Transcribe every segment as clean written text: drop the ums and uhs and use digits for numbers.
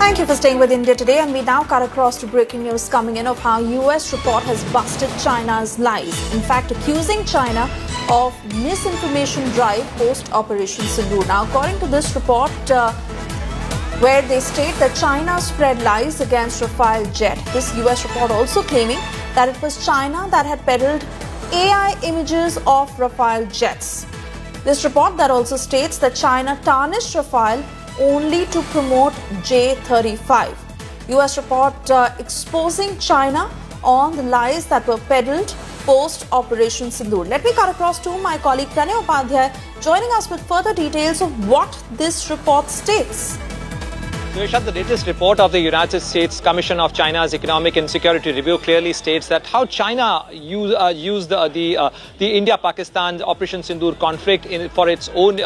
Thank you for staying with India Today, and we now cut across to breaking news coming in of how US report has busted China's lies. In fact, accusing China of misinformation drive post Operation Sindoor. Now, according to this report, where they state that China spread lies against Rafale jet. This US report also claiming that it was China that had peddled AI images of Rafale jets. This report that also states that China tarnished Rafale only to promote J-35. US report exposing China on the lies that were peddled post Operation Sindoor. Let me cut across to my colleague 𝐤𝐞𝐬 joining us with further details of what this report states. The latest report of the United States Commission of China's Economic and Security Review clearly states that how China used the India-Pakistan Operation Sindoor conflict for its own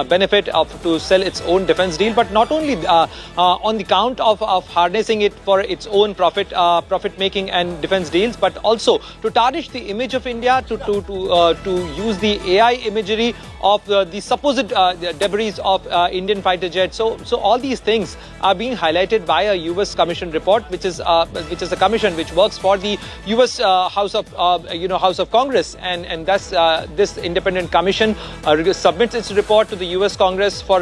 benefit to sell its own defense deal, but not only on the count of harnessing it for its own profit-making and defense deals, but also to tarnish the image of India, to use the AI imagery of the supposed debris of Indian fighter jets. So all these things are being highlighted by a US Commission report, which is a commission which works for the US House of Congress, and thus this independent commission submits its report to the US Congress for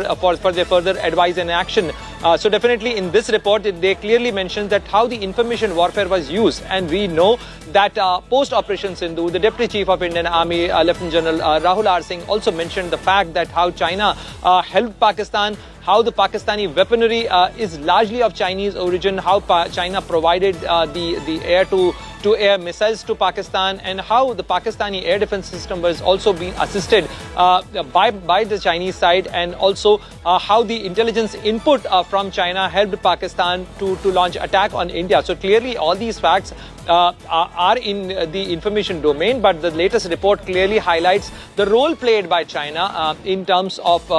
their further advice and action. So definitely in this report, they clearly mention that how the information warfare was used, and we know that post Operation Sindoor, the Deputy Chief of Indian Army, Lieutenant General Rahul R. Singh, also mentioned the fact that how China helped Pakistan, how the Pakistani weaponry is largely of Chinese origin, how China provided the air-to-air missiles to Pakistan, and how the Pakistani air defense system was also being assisted by the Chinese side, and also how the intelligence input from China helped Pakistan to launch attack on India. So clearly all these facts are in the information domain, but the latest report clearly highlights the role played by China in terms of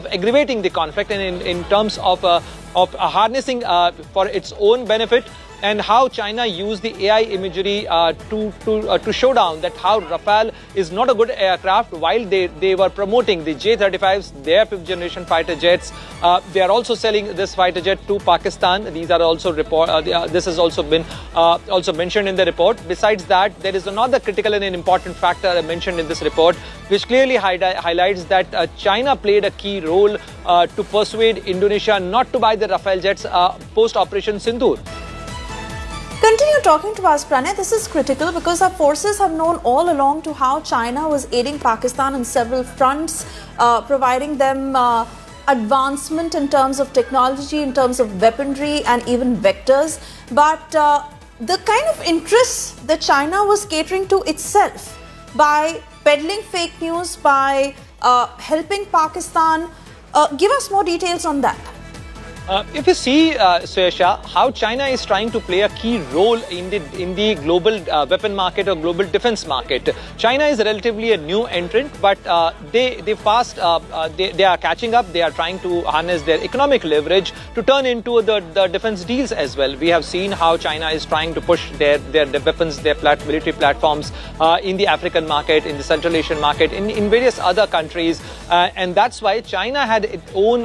aggravating the conflict, and in terms of harnessing for its own benefit, and how China used the AI imagery to show down that how Rafale is not a good aircraft, while they were promoting the J-35s, their fifth generation fighter jets. They are also selling this fighter jet to Pakistan. These are also this has also been also mentioned in the report. Besides that, there is another critical and an important factor mentioned in this report, which clearly highlights that China played a key role to persuade Indonesia not to buy the Rafale jets post Operation Sindoor. Continue talking to us, Pranay. This is critical because our forces have known all along to how China was aiding Pakistan on several fronts, providing them advancement in terms of technology, in terms of weaponry, and even vectors. But the kind of interests that China was catering to itself by peddling fake news, by helping Pakistan, give us more details on that. If you see, 𝐤𝐸𝐞𝐬, how China is trying to play a key role in the global weapon market or global defense market. China is relatively a new entrant, but they are catching up. They are trying to harness their economic leverage to turn into the defense deals as well. We have seen how China is trying to push their weapons, their military platforms in the African market, in the Central Asian market, in various other countries, and that's why China had its own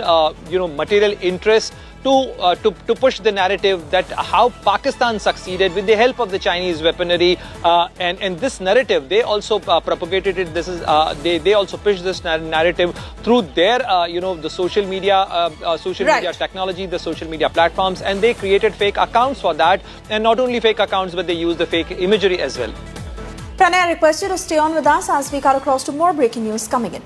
material interest to push the narrative that how Pakistan succeeded with the help of the Chinese weaponry, and this narrative they also propagated it. This is they also pushed this narrative through their the social media media technology, the social media platforms, and they created fake accounts for that, and not only fake accounts, but they used the fake imagery as well. Pranay, I request you to stay on with us as we cut across to more breaking news coming in.